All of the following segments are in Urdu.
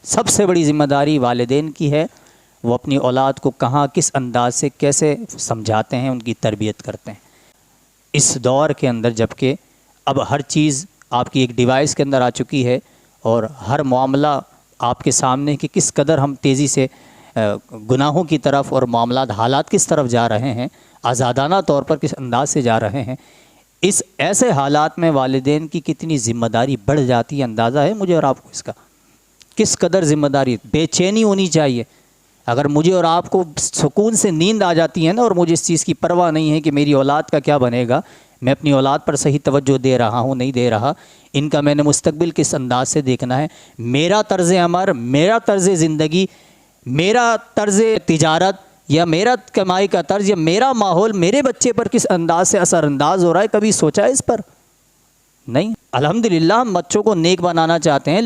سب سے بڑی ذمہ داری والدین کی ہے، وہ اپنی اولاد کو کہاں کس انداز سے کیسے سمجھاتے ہیں، ان کی تربیت کرتے ہیں۔ اس دور کے اندر جب کہ اب ہر چیز آپ کی ایک ڈیوائس کے اندر آ چکی ہے اور ہر معاملہ آپ کے سامنے کہ کس قدر ہم تیزی سے گناہوں کی طرف اور معاملات حالات کس طرف جا رہے ہیں، آزادانہ طور پر کس انداز سے جا رہے ہیں، اس ایسے حالات میں والدین کی کتنی ذمہ داری بڑھ جاتی ہے، اندازہ ہے مجھے اور آپ کو اس کا؟ کس قدر ذمہ داری، بے چینی ہونی چاہیے۔ اگر مجھے اور آپ کو سکون سے نیند آ جاتی ہے نا، اور مجھے اس چیز کی پرواہ نہیں ہے کہ میری اولاد کا کیا بنے گا، میں اپنی اولاد پر صحیح توجہ دے رہا ہوں نہیں دے رہا، ان کا میں نے مستقبل کس انداز سے دیکھنا ہے، میرا طرز عمل، میرا طرز زندگی، میرا طرز تجارت یا میرا کمائی کا طرز یا میرا ماحول میرے بچے پر کس انداز سے اثر انداز ہو رہا ہے، کبھی سوچا ہے اس پر؟ نہیں۔ الحمدللہ ہم بچوں کو نیک بنانا چاہتے ہیں،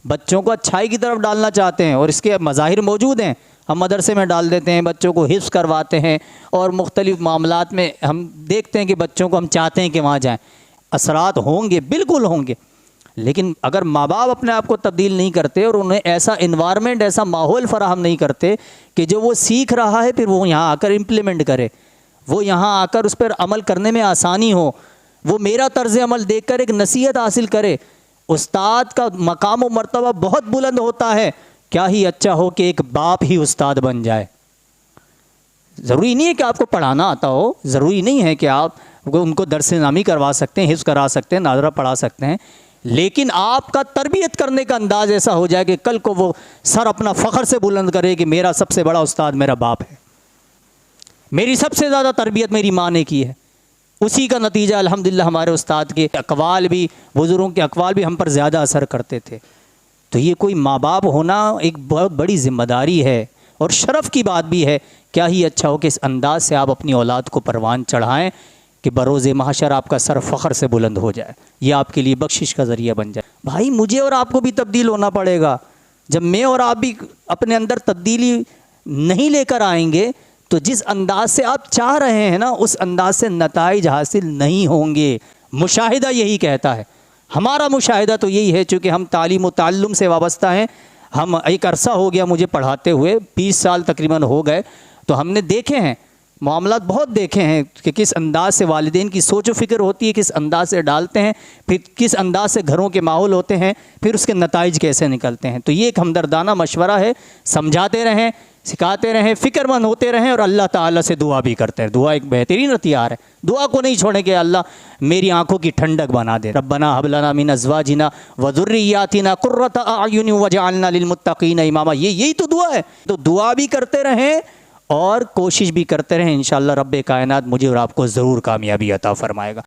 بچوں کو اچھائی کی طرف ڈالنا چاہتے ہیں، اور اس کے مظاہر موجود ہیں۔ ہم مدرسے میں ڈال دیتے ہیں، بچوں کو حفظ کرواتے ہیں، اور مختلف معاملات میں ہم دیکھتے ہیں کہ بچوں کو ہم چاہتے ہیں کہ وہاں جائیں۔ اثرات ہوں گے، بالکل ہوں گے، لیکن اگر ماں باپ اپنے آپ کو تبدیل نہیں کرتے اور انہیں ایسا انوائرمنٹ، ایسا ماحول فراہم نہیں کرتے کہ جو وہ سیکھ رہا ہے پھر وہ یہاں آ کر امپلیمنٹ کرے، وہ یہاں آ کر اس پر عمل کرنے میں آسانی ہو، وہ میرا طرز عمل دیکھ کر ایک نصیحت حاصل کرے۔ استاد کا مقام و مرتبہ بہت بلند ہوتا ہے، کیا ہی اچھا ہو کہ ایک باپ ہی استاد بن جائے۔ ضروری نہیں ہے کہ آپ کو پڑھانا آتا ہو، ضروری نہیں ہے کہ آپ ان کو درس نامی کروا سکتے ہیں، حفظ کرا سکتے ہیں، ناظرہ پڑھا سکتے ہیں، لیکن آپ کا تربیت کرنے کا انداز ایسا ہو جائے کہ کل کو وہ سر اپنا فخر سے بلند کرے کہ میرا سب سے بڑا استاد میرا باپ ہے، میری سب سے زیادہ تربیت میری ماں نے کی ہے۔ اسی کا نتیجہ الحمدللہ ہمارے استاد کے اقوال بھی، بزرگوں کے اقوال بھی ہم پر زیادہ اثر کرتے تھے۔ تو یہ کوئی ماں باپ ہونا ایک بہت بڑی ذمہ داری ہے اور شرف کی بات بھی ہے۔ کیا ہی اچھا ہو کہ اس انداز سے آپ اپنی اولاد کو پروان چڑھائیں کہ بروز محشر آپ کا سر فخر سے بلند ہو جائے، یہ آپ کے لیے بخشش کا ذریعہ بن جائے۔ بھائی مجھے اور آپ کو بھی تبدیل ہونا پڑے گا۔ جب میں اور آپ بھی اپنے اندر تبدیلی نہیں لے کر آئیں گے تو جس انداز سے آپ چاہ رہے ہیں نا، اس انداز سے نتائج حاصل نہیں ہوں گے۔ مشاہدہ یہی کہتا ہے، ہمارا مشاہدہ تو یہی ہے، چونکہ ہم تعلیم و تعلم سے وابستہ ہیں۔ ہم ایک عرصہ ہو گیا مجھے پڑھاتے ہوئے، 20 سال تقریباً ہو گئے، تو ہم نے دیکھے ہیں معاملات، بہت دیکھے ہیں کہ کس انداز سے والدین کی سوچ و فکر ہوتی ہے، کس انداز سے ڈالتے ہیں، پھر کس انداز سے گھروں کے ماحول ہوتے ہیں، پھر اس کے نتائج کیسے نکلتے ہیں۔ تو یہ ایک ہمدردانہ مشورہ ہے، سمجھاتے رہیں، سکھاتے رہیں، فکر مند ہوتے رہیں، اور اللہ تعالیٰ سے دعا بھی کرتے ہیں۔ دعا ایک بہترین ہتھیار ہے، دعا کو نہیں چھوڑیں کہ اللہ میری آنکھوں کی ٹھنڈک بنا دے۔ ربنا ھب لنا من ازواجنا وذریاتنا قرۃ اعین واجعلنا للمتقین اماما، یہی تو دعا ہے۔ تو دعا بھی کرتے رہیں اور کوشش بھی کرتے رہیں، انشاءاللہ رب کائنات مجھے اور آپ کو ضرور کامیابی عطا فرمائے گا۔